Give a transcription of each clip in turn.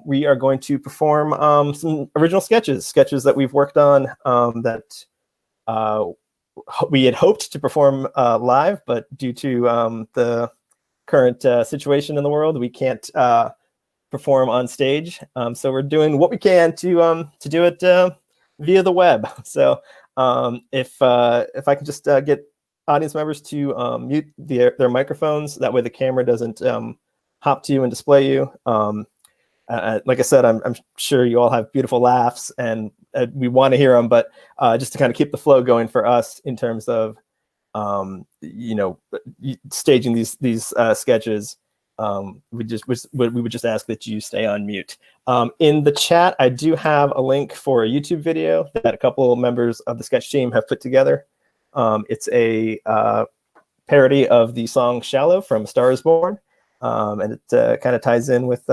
We are going to perform some original sketches that we've worked on that we had hoped to perform live, but due to the current situation in the world, we can't perform on stage. So we're doing what we can to do it via the web. So if I can just get audience members to mute their microphones, that way the camera doesn't hop to you and display you. Like I said, I'm sure you all have beautiful laughs, and we want to hear them. But just to kind of keep the flow going for us in terms of staging these sketches, we would just ask that you stay on mute. In the chat, I do have a link for a YouTube video that a couple members of the sketch team have put together. It's a parody of the song "Shallow" from "Star Is Born," and it kind of ties in with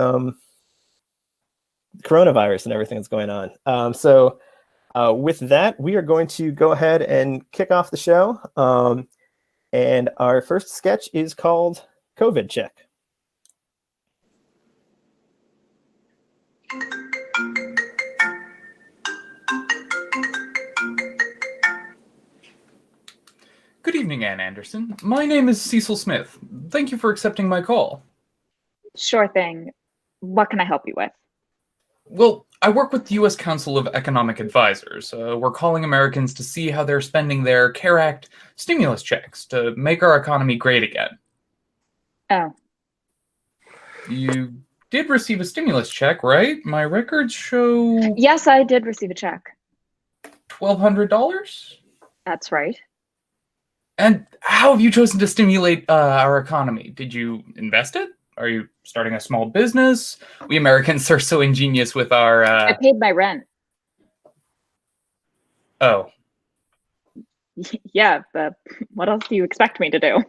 coronavirus and everything that's going on. So with that, we are going to go ahead and kick off the show. And our first sketch is called COVID Check. Good evening, Ann Anderson. My name is Cecil Smith. Thank you for accepting my call. Sure thing. What can I help you with? Well, I work with the U.S. Council of Economic Advisors. We're calling Americans to see how they're spending their CARE Act stimulus checks to make our economy great again. Oh. You did receive a stimulus check, right? My records show... Yes, I did receive a check. $1,200? That's right. And how have you chosen to stimulate our economy? Did you invest it? Are you starting a small business? We Americans are so ingenious with our... I paid my rent. Oh. Yeah, but what else do you expect me to do?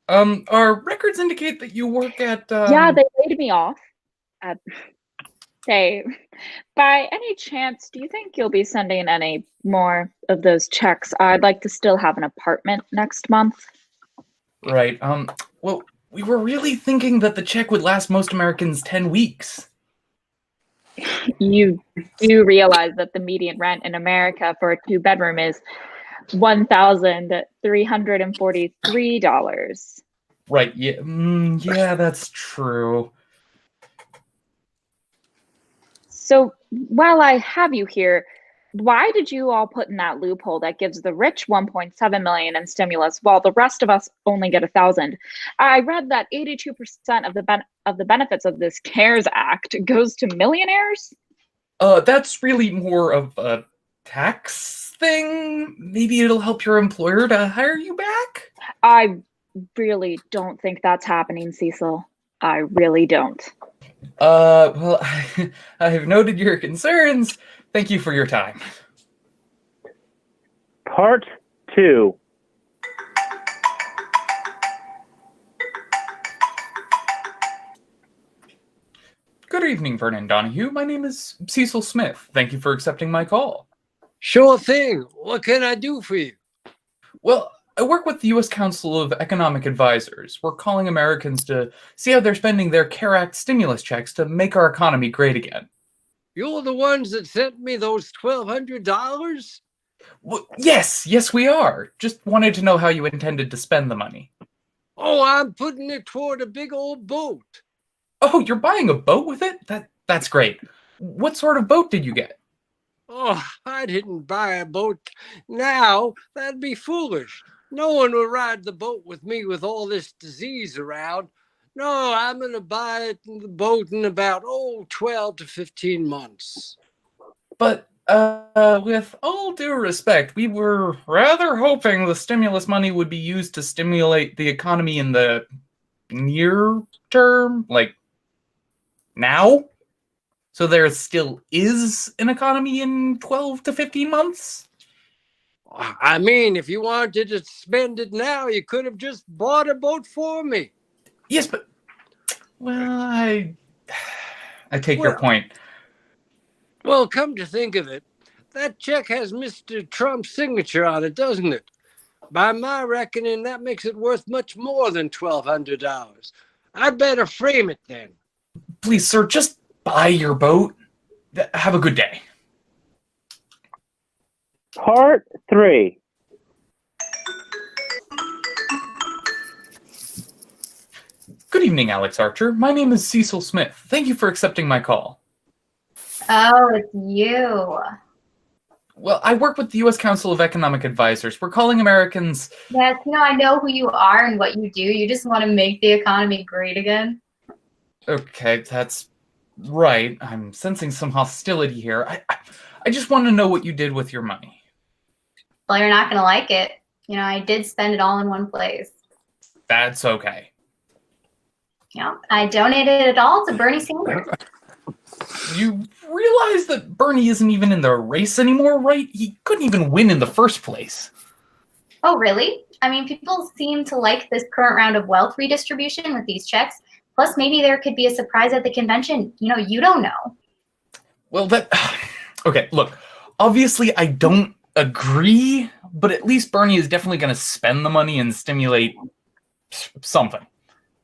Our records indicate that you work at... Yeah, they laid me off. Hey, by any chance, do you think you'll be sending any more of those checks? I'd like to still have an apartment next month. Right. Well, we were really thinking that the check would last most Americans 10 weeks. You do realize that the median rent in America for a two-bedroom is $1,343. Right. Yeah. Yeah, that's true. So while I have you here, why did you all put in that loophole that gives the rich 1.7 million in stimulus while the rest of us only get 1,000? I read that 82% of the benefits of this CARES Act goes to millionaires. That's really more of a tax thing. Maybe it'll help your employer to hire you back? I really don't think that's happening, Cecil. I really don't. Well, I have noted your concerns. Thank you for your time. Part 2. Good evening, Vernon Donahue. My name is Cecil Smith. Thank you for accepting my call. Sure thing. What can I do for you? Well, I work with the U.S. Council of Economic Advisors. We're calling Americans to see how they're spending their CARE Act stimulus checks to make our economy great again. You're the ones that sent me those $1,200? Well, yes, we are. Just wanted to know how you intended to spend the money. Oh, I'm putting it toward a big old boat. Oh, you're buying a boat with it? That's great. What sort of boat did you get? Oh, I didn't buy a boat now. That'd be foolish. No one will ride the boat with me with all this disease around. No, I'm going to buy the boat in about, 12 to 15 months. But, with all due respect, we were rather hoping the stimulus money would be used to stimulate the economy in the near term, like now? So there still is an economy in 12 to 15 months? I mean, if you wanted to spend it now, you could have just bought a boat for me. Yes, but, well, I take your point. Well, come to think of it, that check has Mr. Trump's signature on it, doesn't it? By my reckoning, that makes it worth much more than $1,200. I'd better frame it then. Please, sir, just buy your boat. Have a good day. Part 3. Good evening, Alex Archer. My name is Cecil Smith. Thank you for accepting my call. Oh, it's you. Well, I work with the U.S. Council of Economic Advisors. We're calling Americans... Yes, I know who you are and what you do. You just want to make the economy great again. Okay, that's right. I'm sensing some hostility here. I just want to know what you did with your money. Well, you're not going to like it. I did spend it all in one place. That's okay. I donated it all to Bernie Sanders. You realize that Bernie isn't even in the race anymore, right? He couldn't even win in the first place. Oh, really? I mean, people seem to like this current round of wealth redistribution with these checks. Plus, maybe there could be a surprise at the convention. You don't know. Well, okay, look, obviously I don't agree, but at least Bernie is definitely going to spend the money and stimulate something.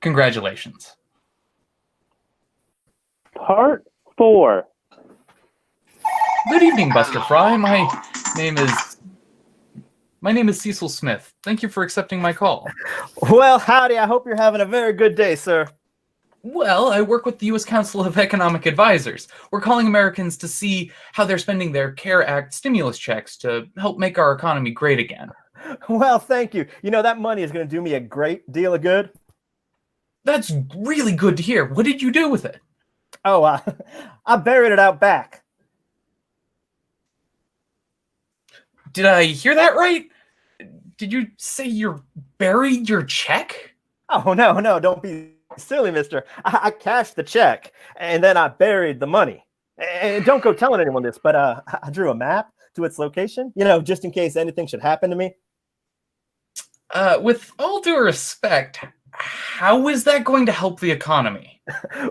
Congratulations. Part 4. Good evening, Buster Fry. My name is Cecil Smith. Thank you for accepting my call. Well, howdy. I hope you're having a very good day, sir. Well, I work with the U.S. Council of Economic Advisors. We're calling Americans to see how they're spending their CARE Act stimulus checks to help make our economy great again. Well, thank you. That money is going to do me a great deal of good. That's really good to hear. What did you do with it? Oh, I buried it out back. Did I hear that right? Did you say you buried your check? Oh, no, don't be silly, mister. I cashed the check, and then I buried the money. And don't go telling anyone this, but I drew a map to its location, just in case anything should happen to me. With all due respect, how is that going to help the economy?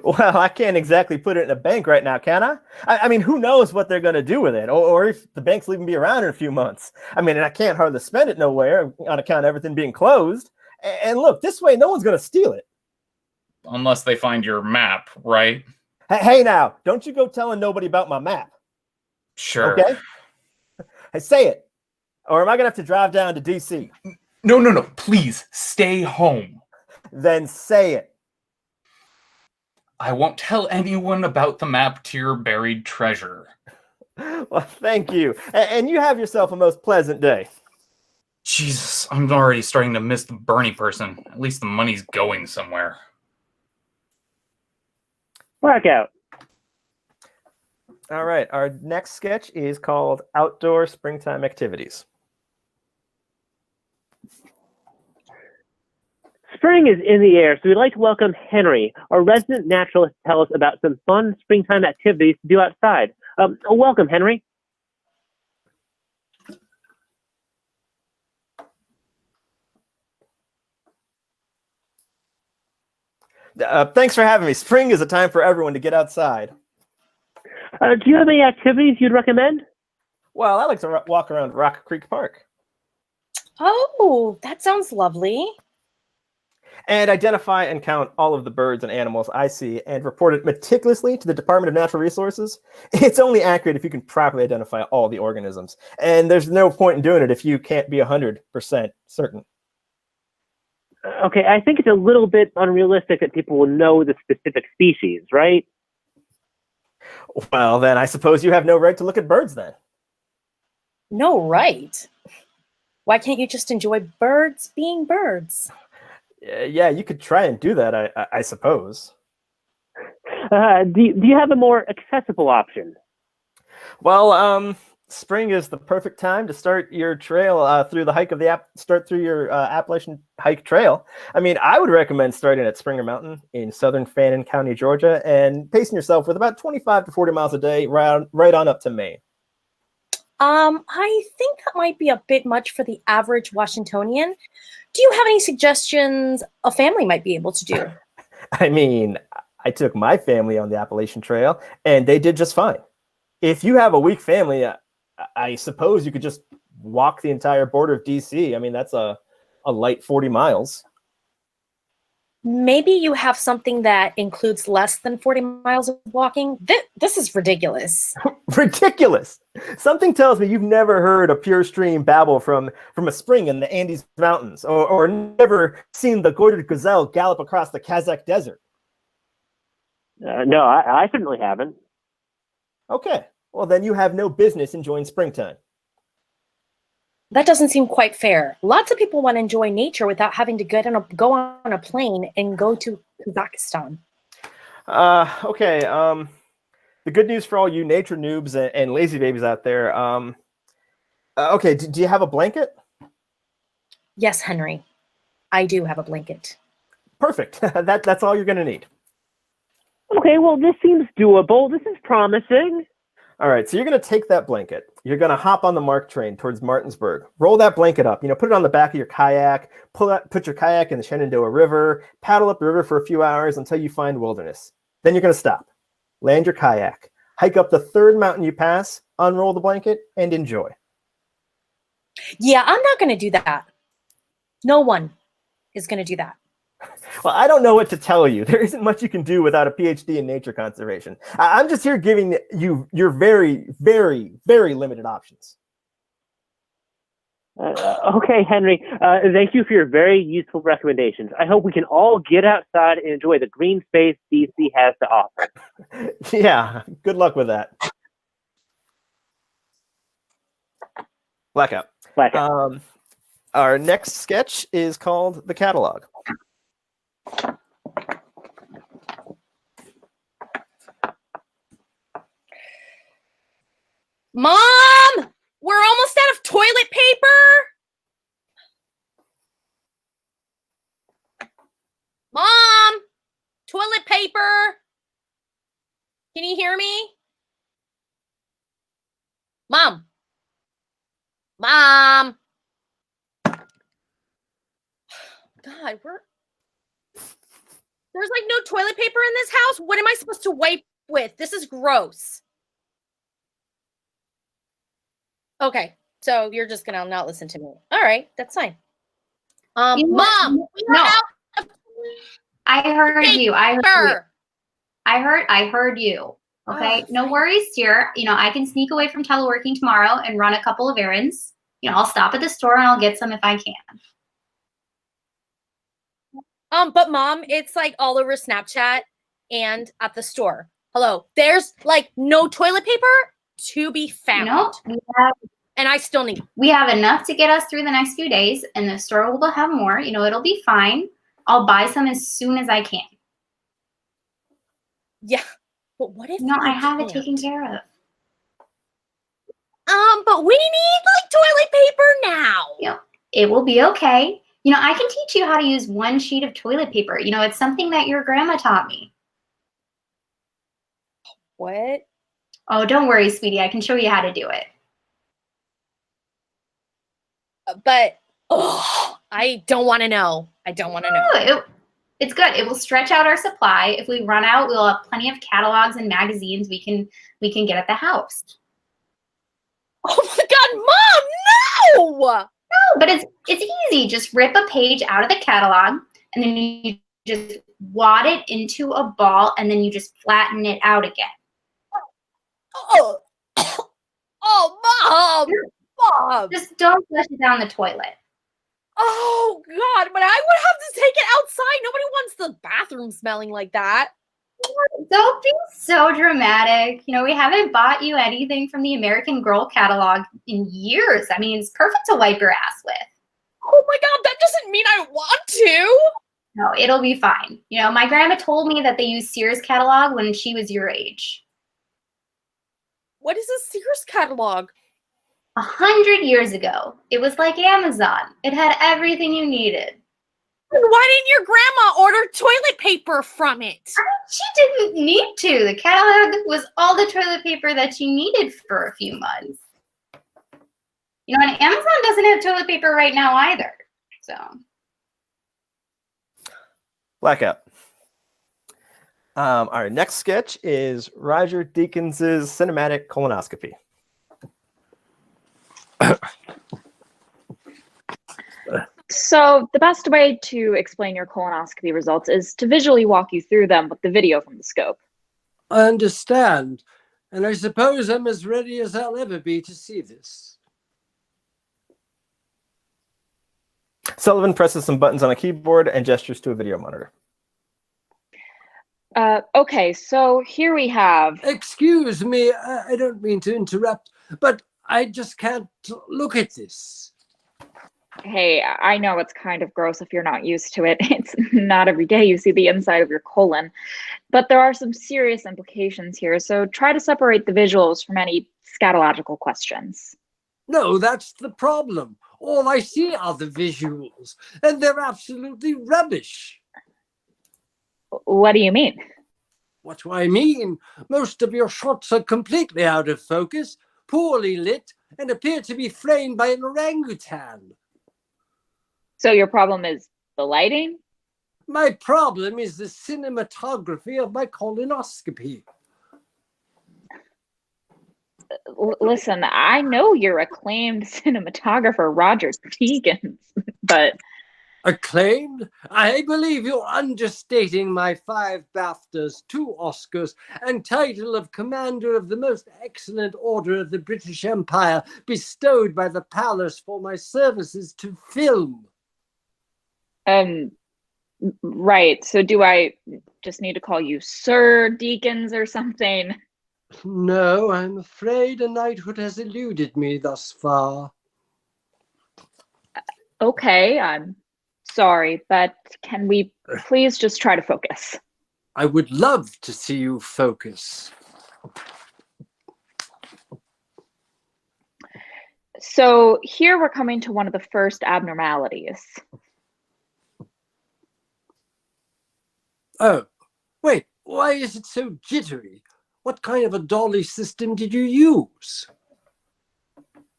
Well, I can't exactly put it in a bank right now, can I? I mean, who knows what they're going to do with it, or if the banks will even be around in a few months. I mean, and I can't hardly spend it nowhere on account of everything being closed. And look, this way, no one's going to steal it. Unless they find your map, right? Hey, now, don't you go telling nobody about my map. Sure. Okay? Hey, say it, or am I going to have to drive down to D.C.? No. Please, stay home. Then say it. I won't tell anyone about the map to your buried treasure. Well, thank you. And you have yourself a most pleasant day. Jesus, I'm already starting to miss the Bernie person. At least the money's going somewhere. Blackout. All right. Our next sketch is called Outdoor Springtime Activities. Spring is in the air, so we'd like to welcome Henry, our resident naturalist, to tell us about some fun springtime activities to do outside. Welcome, Henry. Thanks for having me. Spring is a time for everyone to get outside. Do you have any activities you'd recommend? Well, I like to walk around Rock Creek Park. Oh, that sounds lovely. And identify and count all of the birds and animals I see and report it meticulously to the Department of Natural Resources. It's only accurate if you can properly identify all the organisms. And there's no point in doing it if you can't be 100% certain. Okay, I think it's a little bit unrealistic that people will know the specific species, right? Well, then I suppose you have no right to look at birds then. No, right. Why can't you just enjoy birds being birds? Yeah, you could try and do that, I suppose. Do you have a more accessible option? Well, spring is the perfect time to start your trail through the hike of the Appalachian Hike Trail. I mean, I would recommend starting at Springer Mountain in southern Fannin County, Georgia, and pacing yourself with about 25 to 40 miles a day right on up to Maine. I think that might be a bit much for the average Washingtonian. Do you have any suggestions a family might be able to do? I mean, I took my family on the Appalachian Trail, and they did just fine. If you have a weak family, I suppose you could just walk the entire border of D.C. I mean, that's a light 40 miles. Maybe you have something that includes less than 40 miles of walking. This is ridiculous. Ridiculous. Something tells me you've never heard a pure stream babble from a spring in the Andes Mountains, or never seen the goited gazelle gallop across the Kazakh desert. No, I certainly haven't. Okay, well then you have no business enjoying springtime. That doesn't seem quite fair. Lots of people want to enjoy nature without having to go on a plane and go to Kazakhstan. Okay. The good news for all you nature noobs and lazy babies out there. Okay, do you have a blanket? Yes, Henry, I do have a blanket. Perfect. That's all you're going to need. Okay, well, this seems doable. This is promising. All right, so you're going to take that blanket. You're going to hop on the MARC train towards Martinsburg. Roll that blanket up. Put it on the back of your kayak. Put your kayak in the Shenandoah River. Paddle up the river for a few hours until you find wilderness. Then you're going to stop. Land your kayak. Hike up the third mountain you pass. Unroll the blanket and enjoy. Yeah, I'm not going to do that. No one is going to do that. Well, I don't know what to tell you. There isn't much you can do without a PhD in nature conservation. I'm just here giving you your very, very, very limited options. Okay, Henry. Thank you for your very useful recommendations. I hope we can all get outside and enjoy the green space DC has to offer. Yeah, good luck with that. Blackout. Our next sketch is called The Catalog. Mom, we're almost out of toilet paper. Mom, toilet paper. Can you hear me? Mom. God, there's like no toilet paper in this house. What am I supposed to wipe with? This is gross. Okay, so you're just gonna not listen to me. All right, that's fine. Mom, no. I heard you. I heard you. Okay, no worries, dear. I can sneak away from teleworking tomorrow and run a couple of errands. I'll stop at the store and I'll get some if I can. But Mom, it's like all over Snapchat and at the store. Hello, there's like no toilet paper to be found. And I still need. We have enough to get us through the next few days, and the store will have more. It'll be fine. I'll buy some as soon as I can. Yeah, but what if? I have it taken care of. But we need like toilet paper now. It will be okay. I can teach you how to use one sheet of toilet paper. It's something that your grandma taught me. What? Oh, don't worry, sweetie. I can show you how to do it. But I don't want to know. It's good. It will stretch out our supply. If we run out, we'll have plenty of catalogs and magazines we can get at the house. Oh my God, Mom, no! No, but it's easy. Just rip a page out of the catalog, and then you just wad it into a ball, and then you just flatten it out again. Mom! Mom! Just don't flush it down the toilet. Oh, God, but I would have to take it outside. Nobody wants the bathroom smelling like that. Don't be so dramatic. We haven't bought you anything from the American Girl catalog in years. I mean, it's perfect to wipe your ass with. Oh my God, that doesn't mean I want to. No, it'll be fine. My grandma told me that they used Sears catalog when she was your age. What is a Sears catalog? 100 years ago. It was like Amazon. It had everything you needed. Why didn't your grandma order toilet paper from it? She didn't need to. The catalog was all the toilet paper that she needed for a few months. And Amazon doesn't have toilet paper right now either. So. Blackout. Our next sketch is Roger Deakins' cinematic colonoscopy. So the best way to explain your colonoscopy results is to visually walk you through them with the video from the scope. I understand, and I suppose I'm as ready as I'll ever be to see this. Sullivan presses some buttons on a keyboard and gestures to a video monitor. Okay, so here we have... Excuse me, I don't mean to interrupt, but I just can't look at this. Hey, I know it's kind of gross if you're not used to it. It's not every day you see the inside of your colon. But there are some serious implications here, so try to separate the visuals from any scatological questions. No, that's the problem. All I see are the visuals, and they're absolutely rubbish. What do you mean? What do I mean? Most of your shots are completely out of focus, poorly lit, and appear to be framed by an orangutan. So your problem is the lighting? My problem is the cinematography of my colonoscopy. Listen, I know you're acclaimed cinematographer Roger Deakins, but... Acclaimed? I believe you're understating my 5 BAFTAs, 2 Oscars, and title of Commander of the Most Excellent Order of the British Empire bestowed by the Palace for my services to film. Right. So do I just need to call you Sir Deakins or something? No, I'm afraid a knighthood has eluded me thus far. Okay, I'm sorry, but can we please just try to focus? I would love to see you focus. So here we're coming to one of the first abnormalities. Oh, wait, why is it so jittery? What kind of a dolly system did you use?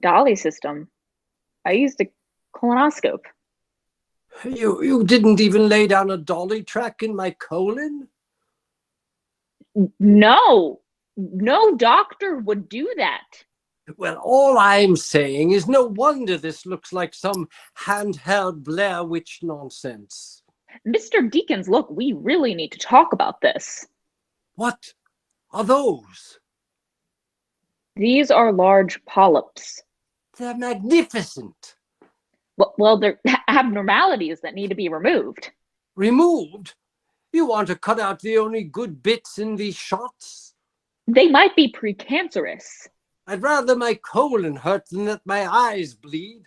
Dolly system? I used a colonoscope. You didn't even lay down a dolly track in my colon? No doctor would do that. Well, all I'm saying is no wonder this looks like some handheld Blair Witch nonsense. Mr. Deakins, look, we really need to talk about this. What are those? These are large polyps. They're magnificent. Well, they're abnormalities that need to be removed. Removed? You want to cut out the only good bits in these shots? They might be precancerous. I'd rather my colon hurt than that my eyes bleed.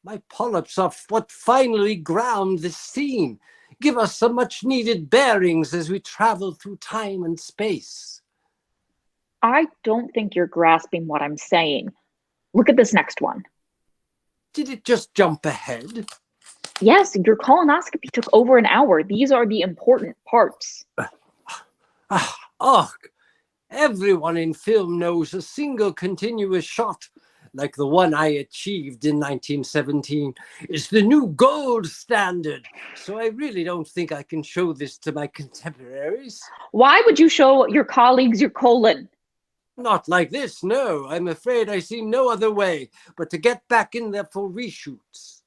My polyps are what finally ground this scene. Give us some much-needed bearings as we travel through time and space. I don't think you're grasping what I'm saying. Look at this next one. Did it just jump ahead? Yes, your colonoscopy took over an hour. These are the important parts. Ugh. Everyone in film knows a single continuous shot, like the one I achieved in 1917, is the new gold standard. So I really don't think I can show this to my contemporaries. Why would you show your colleagues your colon? Not like this, no. I'm afraid I see no other way but to get back in there for reshoots.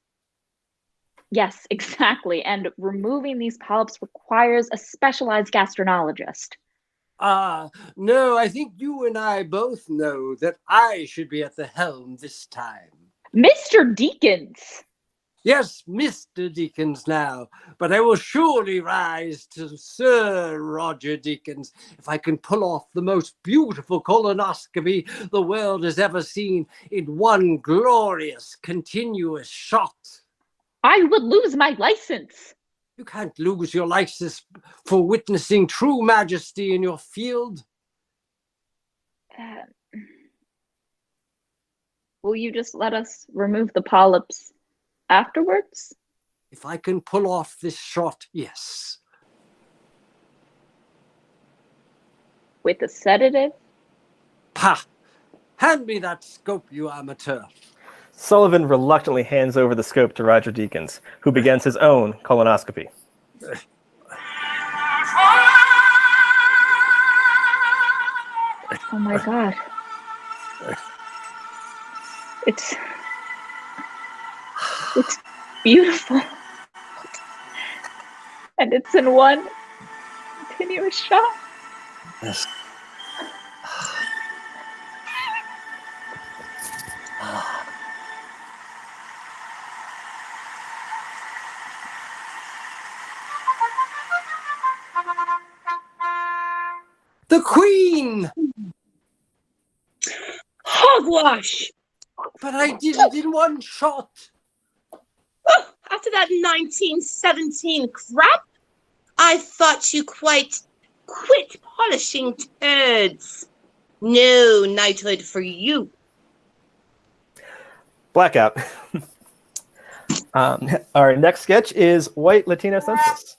Yes, exactly. And removing these polyps requires a specialized gastroenterologist. No, I think you and I both know that I should be at the helm this time. Mr. Deakins! Yes, Mr. Deakins now, but I will surely rise to Sir Roger Deakins if I can pull off the most beautiful colonoscopy the world has ever seen in one glorious, continuous shot. I would lose my license. You can't lose your license for witnessing true majesty in your field. Will you just let us remove the polyps afterwards? If I can pull off this shot, yes. With a sedative? Pah! Hand me that scope, you amateur. Sullivan reluctantly hands over the scope to Roger Deakins, who begins his own colonoscopy. Oh my God. beautiful. And it's in one continuous shot. Yes. The Queen! Hogwash! But I did it in one shot. Oh, after that 1917 crap, I thought you quite quit polishing turds. No knighthood for you. Blackout. Our next sketch is White Latino Census.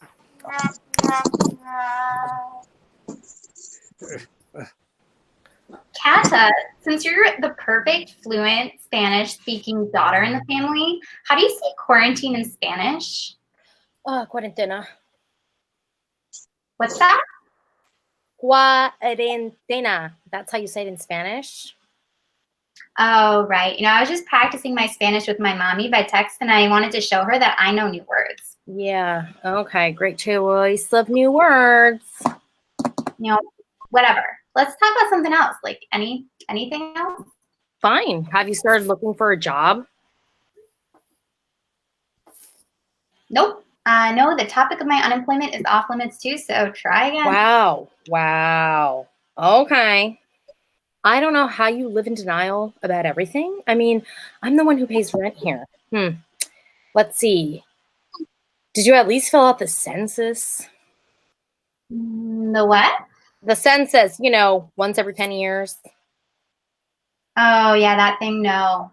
Kata, since you're the perfect fluent Spanish-speaking daughter in the family, how do you say quarantine in Spanish? Cuarentena. What's that? Cuarentena. That's how you say it in Spanish. Oh, right. I was just practicing my Spanish with my mommy by text, and I wanted to show her that I know new words. Yeah. Okay. Great choice of new words. Whatever. Let's talk about something else. Like anything else? Fine. Have you started looking for a job? Nope. No, the topic of my unemployment is off limits too, so try again. Wow. Okay. I don't know how you live in denial about everything. I mean, I'm the one who pays rent here. Let's see. Did you at least fill out the census? The what? The census, once every 10 years. Oh, yeah, that thing. No.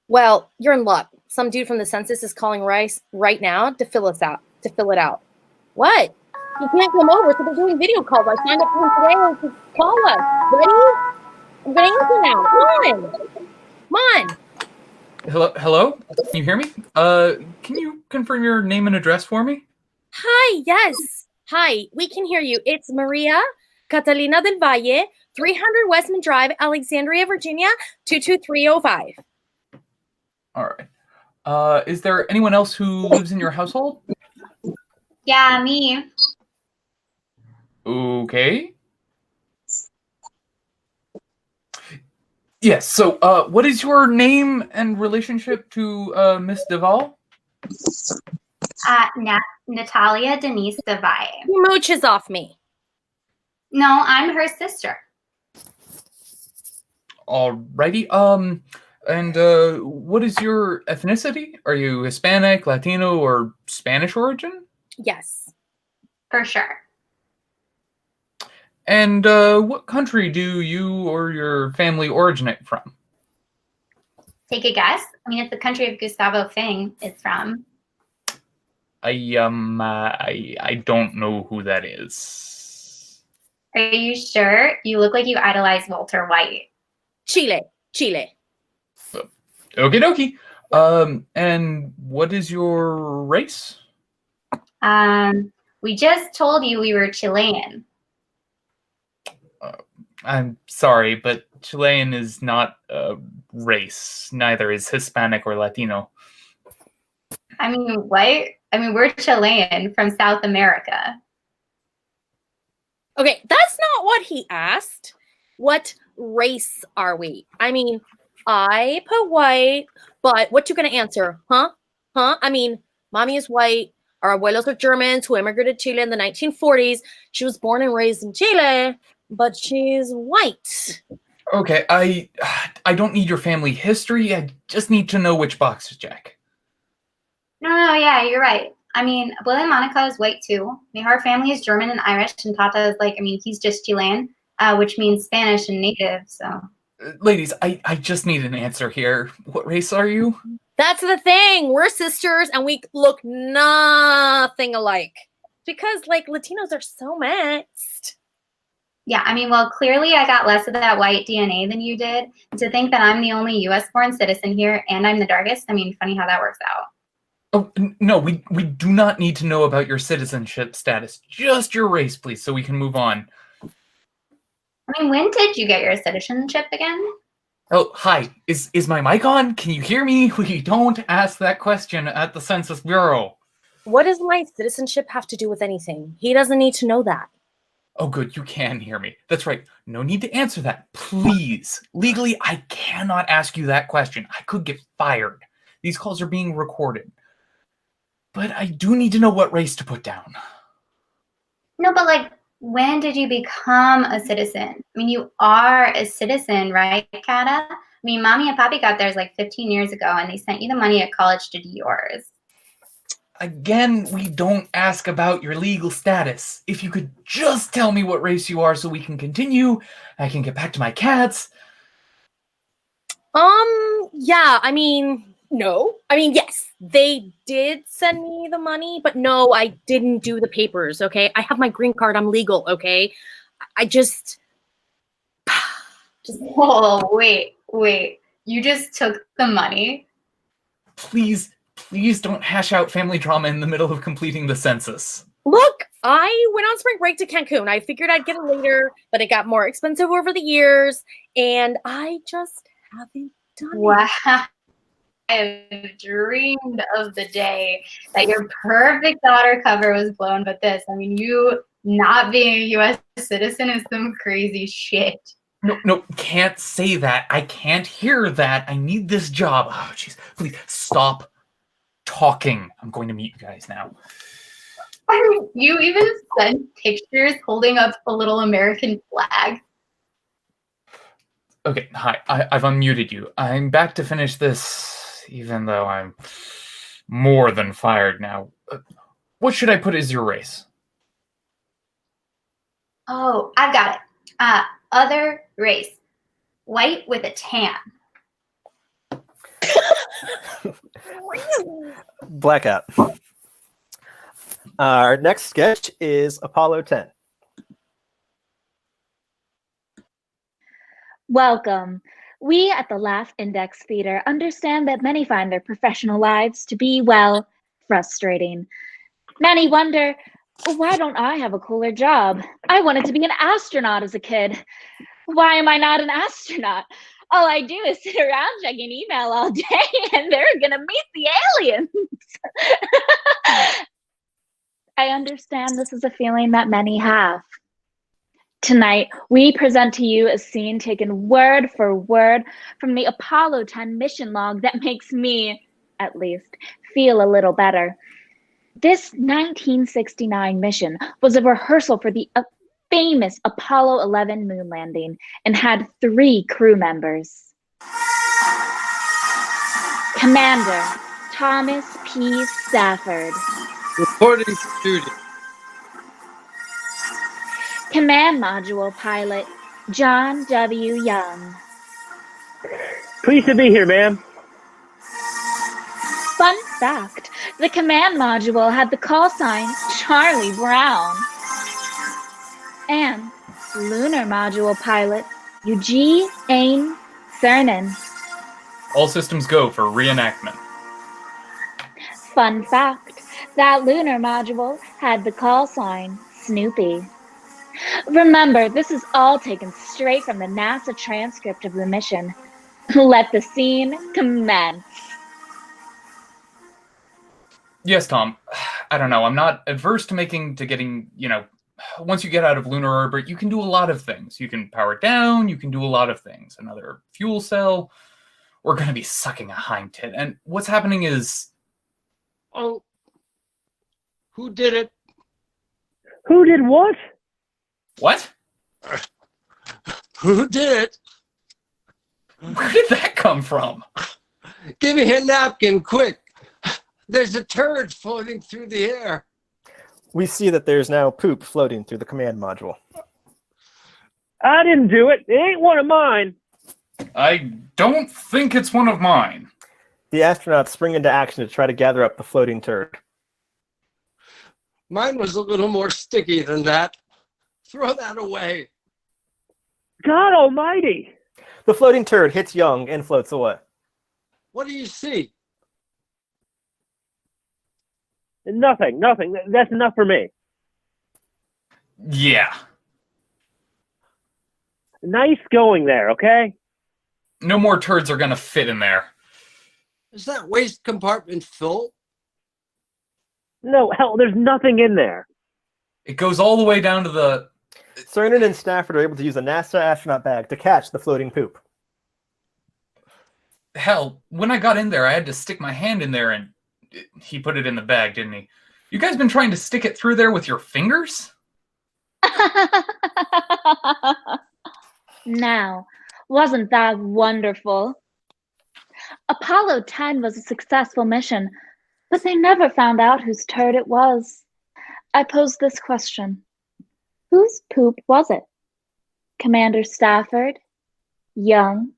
Well, you're in luck. Some dude from the census is calling Rice right now to fill it out. What? You can't come over, so they're doing video calls. I signed up for him today and to call us. Ready? I'm gonna answer now. Come on. Hello? Can you hear me? Can you confirm your name and address for me? Hi, yes. Hi, we can hear you. It's Maria Catalina del Valle, 300 Westman Drive, Alexandria, Virginia, 22305. All right. Is there anyone else who lives in your household? Yeah, me. Okay. Yes, so what is your name and relationship to Miss Duvall? Natalia Denise Devalle. He mooches off me. No, I'm her sister. Alrighty. And what is your ethnicity? Are you Hispanic, Latino, or Spanish origin? Yes. For sure. And what country do you or your family originate from? Take a guess. I mean, it's the country of Gustavo Fring is from. I don't know who that is. Are you sure? You look like you idolize Walter White. Chile. Okie dokie. And what is your race? We just told you we were Chilean. I'm sorry, but Chilean is not a race. Neither is Hispanic or Latino. I mean, what? I mean, we're Chilean from South America. Okay, that's not what he asked. What race are we? I mean, I put white, but what you gonna answer? Huh? I mean, mommy is white. Our abuelos are Germans who immigrated to Chile in the 1940s. She was born and raised in Chile, but she's white. Okay, I don't need your family history. I just need to know which box to check. No, yeah, you're right. I mean, Abuela Monica is white too. I mean, her family is German and Irish, and Tata is he's just Chilean, which means Spanish and native, so. Ladies, I just need an answer here. What race are you? That's the thing. We're sisters and we look nothing alike. Because Latinos are so mixed. Yeah, I mean, well, clearly I got less of that white DNA than you did. And to think that I'm the only US-born citizen here and I'm the darkest, I mean, funny how that works out. Oh, no, we do not need to know about your citizenship status. Just your race, please, so we can move on. I mean, when did you get your citizenship again? Oh, hi. Is my mic on? Can you hear me? We don't ask that question at the Census Bureau. What does my citizenship have to do with anything? He doesn't need to know that. Oh, good. You can hear me. That's right. No need to answer that. Please. Legally, I cannot ask you that question. I could get fired. These calls are being recorded. But I do need to know what race to put down. No, but like, when did you become a citizen? I mean, you are a citizen, right, Kata? I mean, Mommy and Papi got theirs like 15 years ago, and they sent you the money at college to do yours. Again, we don't ask about your legal status. If you could just tell me what race you are so we can continue, I can get back to my cats. Yeah, I mean, no. I mean, yes, they did send me the money, but no, I didn't do the papers, okay? I have my green card, I'm legal, okay? I just... Whoa, wait. You just took the money? Please don't hash out family drama in the middle of completing the census. Look, I went on spring break to Cancun. I figured I'd get it later, but it got more expensive over the years, and I just haven't done it. Wow. I have dreamed of the day that your perfect daughter cover was blown, but this, I mean, you not being a U.S. citizen is some crazy shit. No, can't say that. I can't hear that. I need this job. Oh, jeez. Please, stop talking. I'm going to meet you guys now. You even sent pictures holding up a little American flag. Okay, hi. I've unmuted you. I'm back to finish this, even though I'm more than fired now. What should I put as your race? Oh, I've got it. Other race. White with a tan. Blackout. Our next sketch is Apollo 10. Welcome. We at the Laugh Index Theater understand that many find their professional lives to be, well, frustrating. Many wonder, why don't I have a cooler job? I wanted to be an astronaut as a kid. Why am I not an astronaut? All I do is sit around checking email all day and they're gonna meet the aliens. I understand this is a feeling that many have. Tonight, we present to you a scene taken word for word from the Apollo 10 mission log that makes me, at least, feel a little better. This 1969 mission was a rehearsal for the famous Apollo 11 moon landing and had 3 crew members. Commander Thomas P. Stafford. Reporting to duty. Command Module Pilot John W. Young. Pleased to be here, ma'am. Fun fact, the command module had the call sign Charlie Brown. And Lunar Module Pilot Eugene Cernan. All systems go for reenactment. Fun fact, that lunar module had the call sign Snoopy. Remember, this is all taken straight from the NASA transcript of the mission. Let the scene commence. Yes, Tom. I don't know. I'm not adverse to getting, once you get out of lunar orbit, you can do a lot of things. You can power it down. You can do a lot of things. Another fuel cell. We're going to be sucking a hind tit. And what's happening is... Oh, who did it? Who did what? What? Who did it? Where did that come from? Give me a napkin, quick. There's a turd floating through the air. We see that there's now poop floating through the command module. I didn't do it. It ain't one of mine. I don't think it's one of mine. The astronauts spring into action to try to gather up the floating turd. Mine was a little more sticky than that. Throw that away. God almighty. The floating turd hits Young and floats away. What do you see? Nothing. That's enough for me. Yeah. Nice going there, okay? no more turds are gonna fit in there. Is that waste compartment full? No, hell, there's nothing in there. It goes all the way down to the... Cernan and Stafford are able to use a NASA astronaut bag to catch the floating poop. Hell, when I got in there, I had to stick my hand in there and he put it in the bag, didn't he? You guys been trying to stick it through there with your fingers? Now, wasn't that wonderful? Apollo 10 was a successful mission, but they never found out whose turd it was. I posed this question. Whose poop was it? Commander Stafford? Young?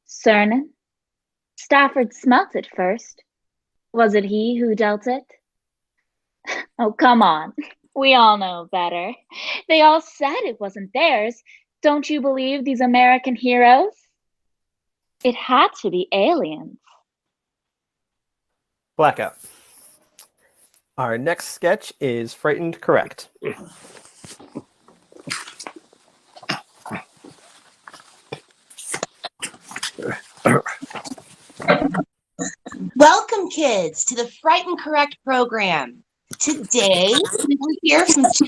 Cernan? Stafford smelt it first. Was it he who dealt it? Oh, come on. We all know better. They all said it wasn't theirs. Don't you believe these American heroes? It had to be aliens. Blackout. Our next sketch is Frightened Correct. Welcome, kids, to the Frightened Correct program. Today, we will hear from two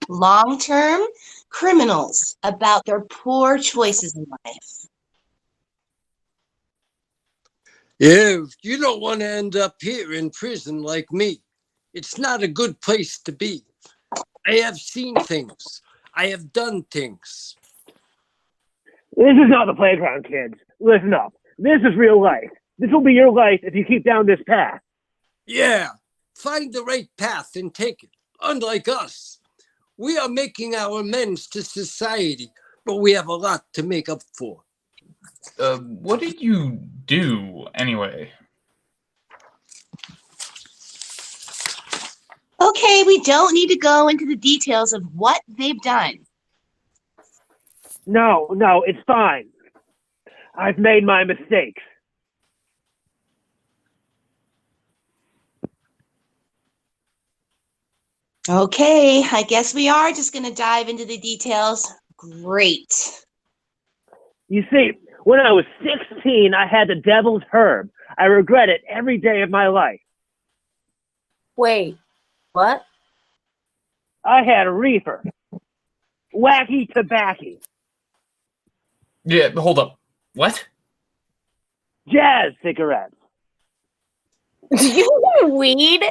long-term criminals about their poor choices in life. Yeah, you don't want to end up here in prison like me. It's not a good place to be. I have seen things. I have done things. This is not the playground, kids. Listen up. This is real life. This will be your life if you keep down this path. Yeah, find the right path and take it. Unlike us, we are making our amends to society, but we have a lot to make up for. What did you do, anyway? Okay, we don't need to go into the details of what they've done. No, it's fine. I've made my mistakes. Okay, I guess we are just going to dive into the details. Great. You see, when I was 16, I had the devil's herb. I regret it every day of my life. Wait, what? I had a reefer. Wacky tobacco. Yeah, hold up. What? Jazz cigarettes. You want weed?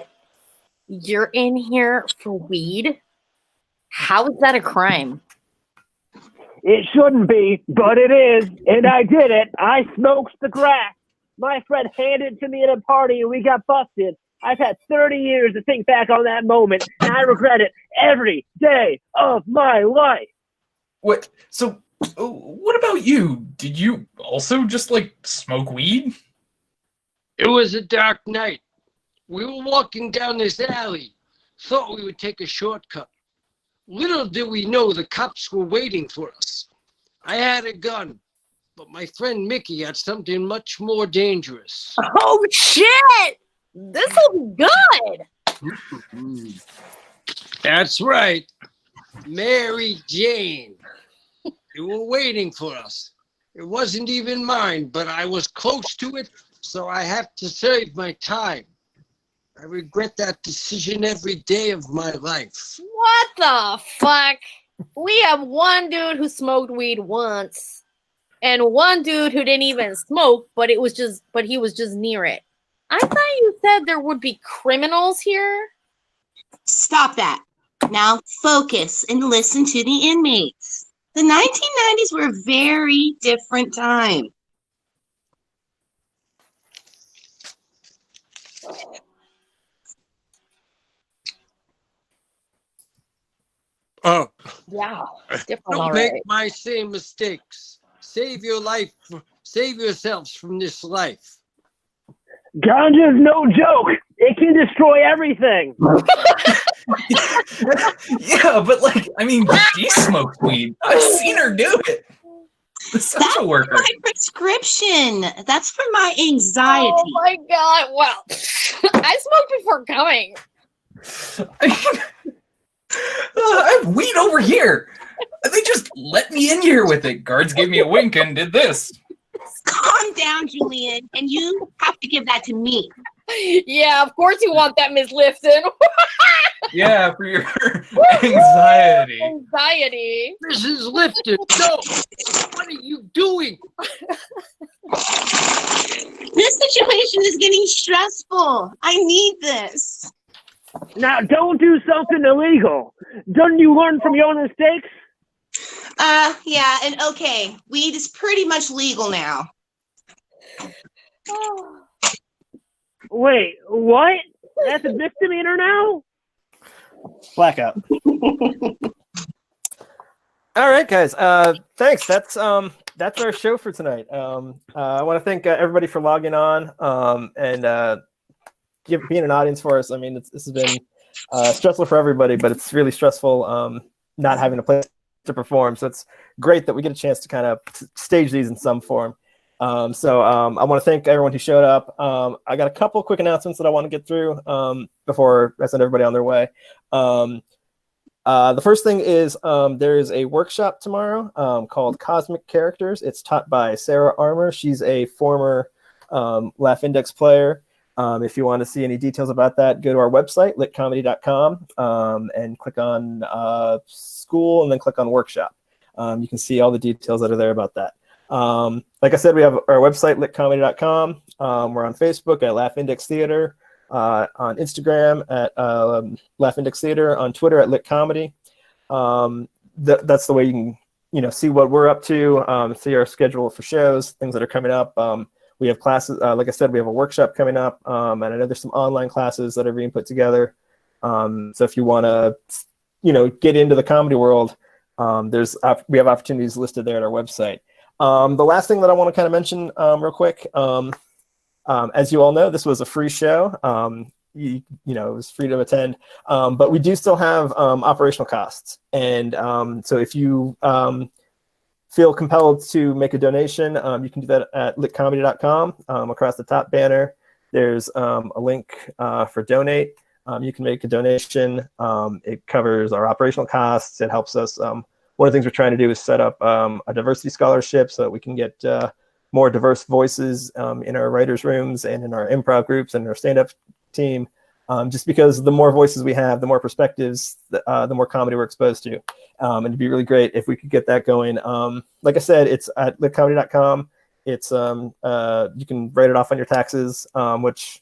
You're in here for weed? How is that a crime? It shouldn't be, but it is. And I did it. I smoked the crack. My friend handed it to me at a party and we got busted. I've had 30 years to think back on that moment, and I regret it every day of my life. What? So, what about you? Did you also just, like, smoke weed? It was a dark night. We were walking down this alley. Thought we would take a shortcut. Little did we know the cops were waiting for us. I had a gun, but my friend Mickey had something much more dangerous. Oh, shit! This'll be good! That's right. Mary Jane. You were waiting for us. It wasn't even mine, but I was close to it, so I had to serve my time. I regret that decision every day of my life. What the fuck? We have one dude who smoked weed once, and one dude who didn't even smoke, but he was just near it. I thought you said there would be criminals here. Stop that. Now focus and listen to the inmates. The 1990s were a very different time. Oh, Yeah, different. don't All make right. my same mistakes. Save your life. Save yourselves from this life. Ganja's no joke. It can destroy everything. Yeah, but, like, I mean, she smoked weed. I've seen her do it. The social worker. My prescription. That's for my anxiety. Oh my god! Well, I smoked before coming. I have weed over here. They just let me in here with it. Guards gave me a wink and did this. Calm down, Julian, and you have to give that to me. Yeah, of course you want that, Miss Lifton. Yeah, for your anxiety. Anxiety. Mrs. Lifton, no! What are you doing? This situation is getting stressful. I need this. Now, don't do something illegal. Don't you learn from your own mistakes? Yeah, and okay, weed is pretty much legal now. Wait, what? That's a misdemeanor now? Blackout. All right, guys. Thanks. That's our show for tonight. I want to thank everybody for logging on and being an audience for us. I mean, this has been stressful for everybody, but it's really stressful not having a place to perform. So it's great that we get a chance to kind of stage these in some form. So I want to thank everyone who showed up. I got a couple quick announcements that I want to get through before I send everybody on their way. The first thing is there is a workshop tomorrow called Cosmic Characters. It's taught by Sarah Armour. She's a former Laugh Index player. If you want to see any details about that, go to our website, litcomedy.com, and click on school and then click on workshop. You can see all the details that are there about that. Like I said, we have our website, litcomedy.com. We're on Facebook at Laugh Index Theater. On Instagram at Laugh Index Theater, on Twitter at Lit Comedy. That's the way you can see what we're up to, see our schedule for shows, things that are coming up. We have classes, like I said, we have a workshop coming up, and I know there's some online classes that are being put together. So if you want to get into the comedy world, we have opportunities listed there at our website. The last thing that I want to kind of mention real quick. As you all know, this was a free show. It was free to attend, but we do still have operational costs. And so if you feel compelled to make a donation, you can do that at litcomedy.com. Across the top banner, there's a link for donate. You can make a donation. It covers our operational costs. It helps us. One of the things we're trying to do is set up a diversity scholarship so that we can get more diverse voices in our writers' rooms and in our improv groups and our stand-up team. Just because the more voices we have, the more perspectives, the more comedy we're exposed to. And it'd be really great if we could get that going. Like I said, it's at litcomedy.com. It's you can write it off on your taxes, which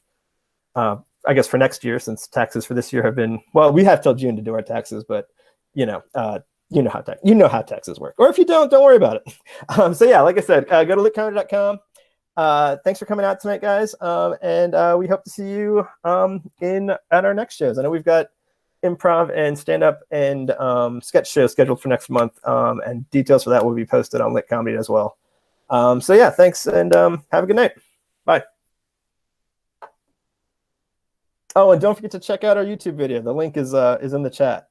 I guess for next year, since taxes for this year have been, well, we have till June to do our taxes, but you know how taxes work. Or if you don't worry about it. So yeah, like I said, go to litcomedy.com. Thanks for coming out tonight, guys. And we hope to see you at our next shows. I know we've got improv and stand-up and sketch shows scheduled for next month. And details for that will be posted on Lit Comedy as well. So yeah, thanks, and have a good night. Bye. Oh, and don't forget to check out our YouTube video. The link is in the chat.